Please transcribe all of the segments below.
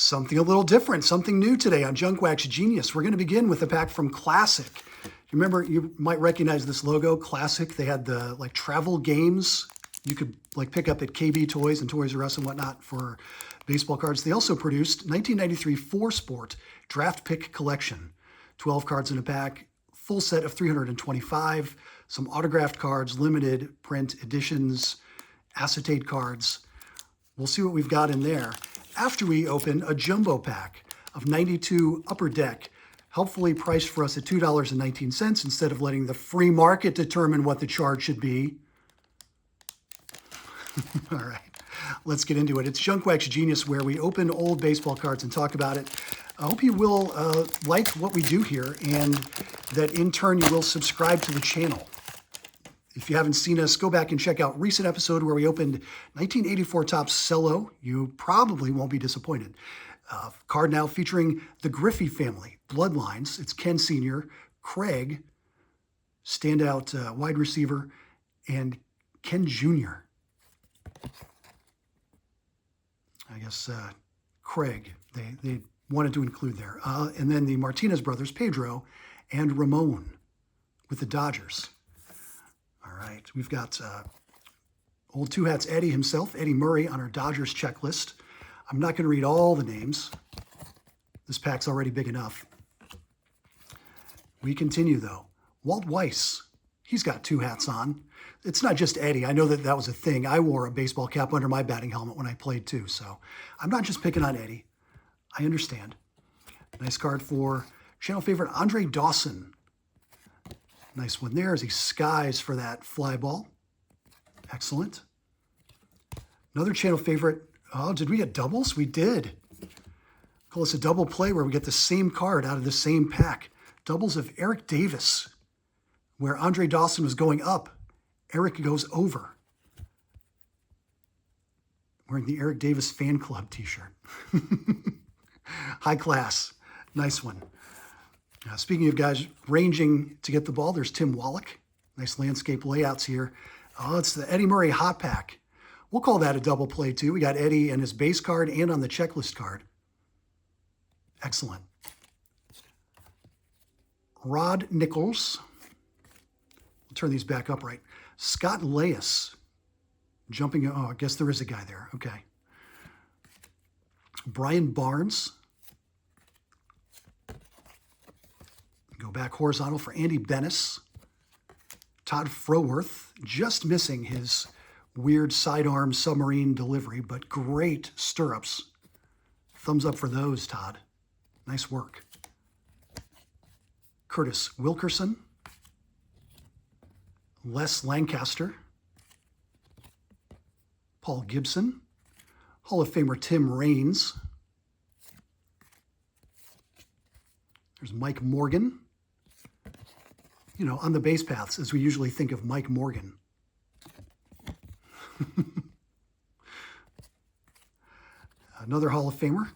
Something a little different, something new today on Junk Wax Genius. We're going to begin with a pack from Classic. You remember, you might recognize this logo, Classic. They had the travel games you could pick up at KB Toys and Toys R Us and whatnot for baseball cards. They also produced 1993 4 Sport Draft Pick Collection. 12 cards in a pack, full set of 325, some autographed cards, limited print editions, acetate cards. We'll see what we've got in there after we open a jumbo pack of 92 Upper Deck, helpfully priced for us at $2.19 instead of letting the free market determine what the charge should be. All right, let's get into it. It's Junk Wax Genius, where we open old baseball cards and talk about it. I hope you will like what we do here, and that in turn you will subscribe to the channel. If you haven't seen us, go back and check out recent episode where we opened 1984 Topps Cello. You probably won't be disappointed. Card now featuring the Griffey family, Bloodlines. It's Ken Sr., Craig, standout wide receiver, and Ken Jr. I guess Craig, they wanted to include there. And then the Martinez brothers, Pedro and Ramon with the Dodgers. All right, we've got old Two Hats Eddie himself, Eddie Murray, on our Dodgers checklist. I'm not going to read all the names. This pack's already big enough. We continue, though. Walt Weiss, he's got 2 hats on. It's not just Eddie. I know that was a thing. I wore a baseball cap under my batting helmet when I played, too. So I'm not just picking on Eddie. I understand. Nice card for channel favorite Andre Dawson. Nice one there as he skies for that fly ball. Excellent. Another channel favorite. Oh, did we get doubles? We did. Call this a double play where we get the same card out of the same pack. Doubles of Eric Davis, where Andre Dawson was going up. Eric goes over. Wearing the Eric Davis Fan Club t-shirt. High class. Nice one. Speaking of guys ranging to get the ball, there's Tim Wallach. Nice landscape layouts here. Oh, it's the Eddie Murray Hot Pack. We'll call that a double play, too. We got Eddie and his base card and on the checklist card. Excellent. Rod Nichols. We'll turn these back upright. Scott Laius. Jumping. Oh, I guess there is a guy there. Okay. Brian Barnes. Go back horizontal for Andy Bennis. Todd Froworth, just missing his weird sidearm submarine delivery, but great stirrups. Thumbs up for those, Todd. Nice work. Curtis Wilkerson. Les Lancaster. Paul Gibson. Hall of Famer Tim Raines. There's Mike Morgan. You know, on the base paths, as we usually think of Mike Morgan. Another Hall of Famer,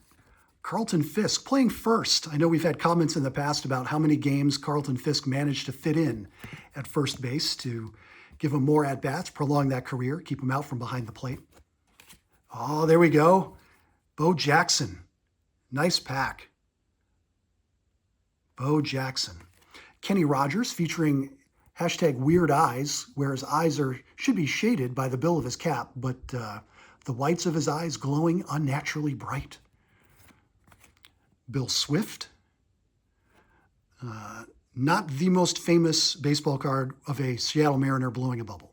Carlton Fisk, playing first. I know we've had comments in the past about how many games Carlton Fisk managed to fit in at first base to give him more at-bats, prolong that career, keep him out from behind the plate. Oh, there we go. Bo Jackson. Nice pack. Bo Jackson. Kenny Rogers, featuring hashtag Weird Eyes, where his eyes should be shaded by the bill of his cap, but the whites of his eyes glowing unnaturally bright. Bill Swift. Not the most famous baseball card of a Seattle Mariner blowing a bubble.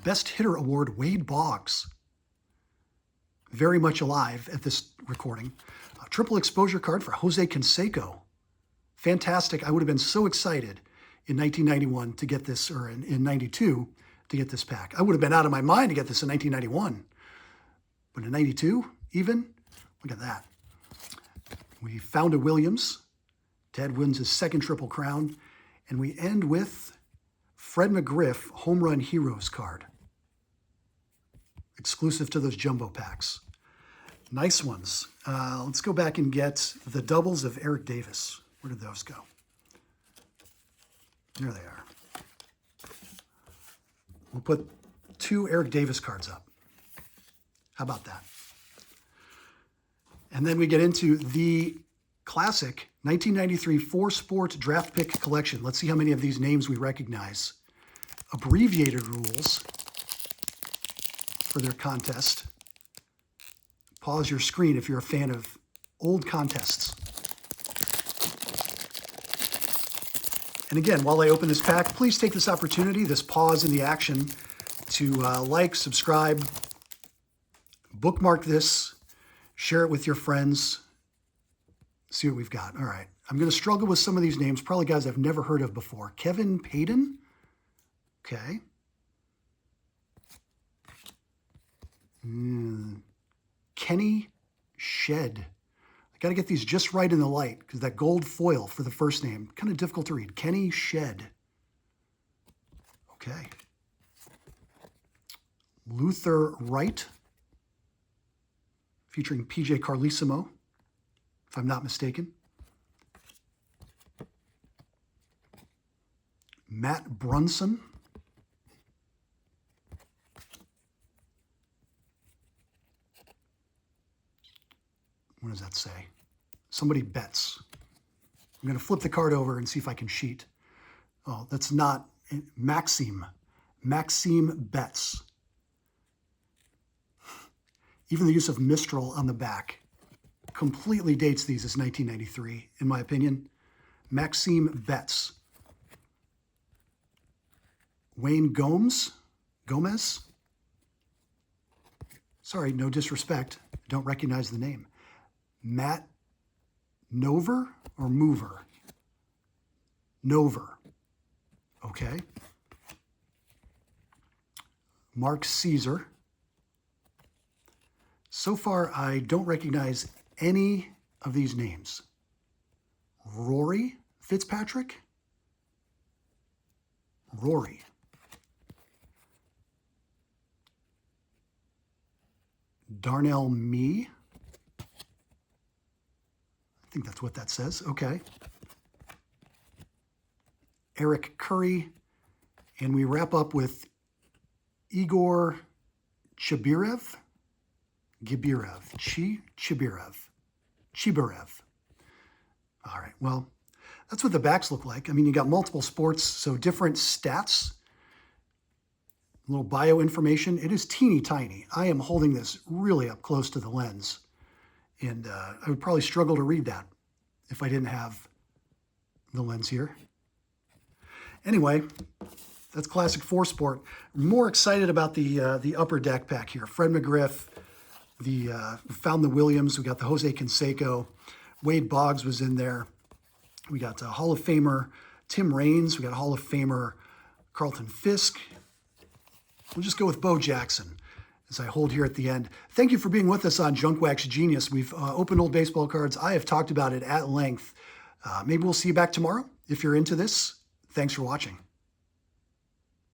Best Hitter Award, Wade Boggs. Very much alive at this recording. Triple exposure card for Jose Canseco. Fantastic. I would have been so excited in 1991 to get this, or in 92 to get this pack. I would have been out of my mind to get this in 1991. But in 92, even, look at that. We found a Williams. Ted wins his second Triple Crown. And we end with Fred McGriff Home Run Heroes card. Exclusive to those jumbo packs. Nice ones. Let's go back and get the doubles of Eric Davis. Where did those go? There they are. We'll put 2 Eric Davis cards up. How about that? And then we get into the classic 1993 four-sport draft pick collection. Let's see how many of these names we recognize. Abbreviated rules for their contest. Pause your screen if you're a fan of old contests. And again, while I open this pack, please take this opportunity, this pause in the action, to like, subscribe, bookmark this, share it with your friends, see what we've got. All right. I'm going to struggle with some of these names, probably guys I've never heard of before. Kevin Payton. Okay. Kenny Shed. I got to get these just right in the light because that gold foil for the first name, kind of difficult to read. Kenny Shed. Okay. Luther Wright, featuring PJ Carlesimo, if I'm not mistaken. Matt Brunson. What does that say? Somebody bets. I'm going to flip the card over and see if I can cheat. Oh, that's not Maxime. Maxime Betts. Even the use of Mistral on the back completely dates these as 1993, in my opinion. Maxime Betts. Wayne Gomez. Sorry, no disrespect. Don't recognize the name. Matt Nover or Mover? Nover. Okay. Mark Caesar. So far, I don't recognize any of these names. Rory Fitzpatrick? Rory. Darnell Mee? I think that's what that says. Okay. Eric Curry. And we wrap up with Igor Chibirev. Chibirev. All right, well, that's what the backs look like. I mean, you got multiple sports, so different stats, a little bio information. It is teeny tiny. I am holding this really up close to the lens, and I would probably struggle to read that if I didn't have the lens here. Anyway, that's Classic Four Sport. More excited about the upper deck pack here. Fred McGriff, we found the Williams. We got the Jose Canseco. Wade Boggs was in there. We got Hall of Famer Tim Raines. We got Hall of Famer Carlton Fisk. We'll just go with Bo Jackson as I hold here at the end. Thank you for being with us on Junk Wax Genius. We've opened old baseball cards. I have talked about it at length. Maybe we'll see you back tomorrow if you're into this. Thanks for watching.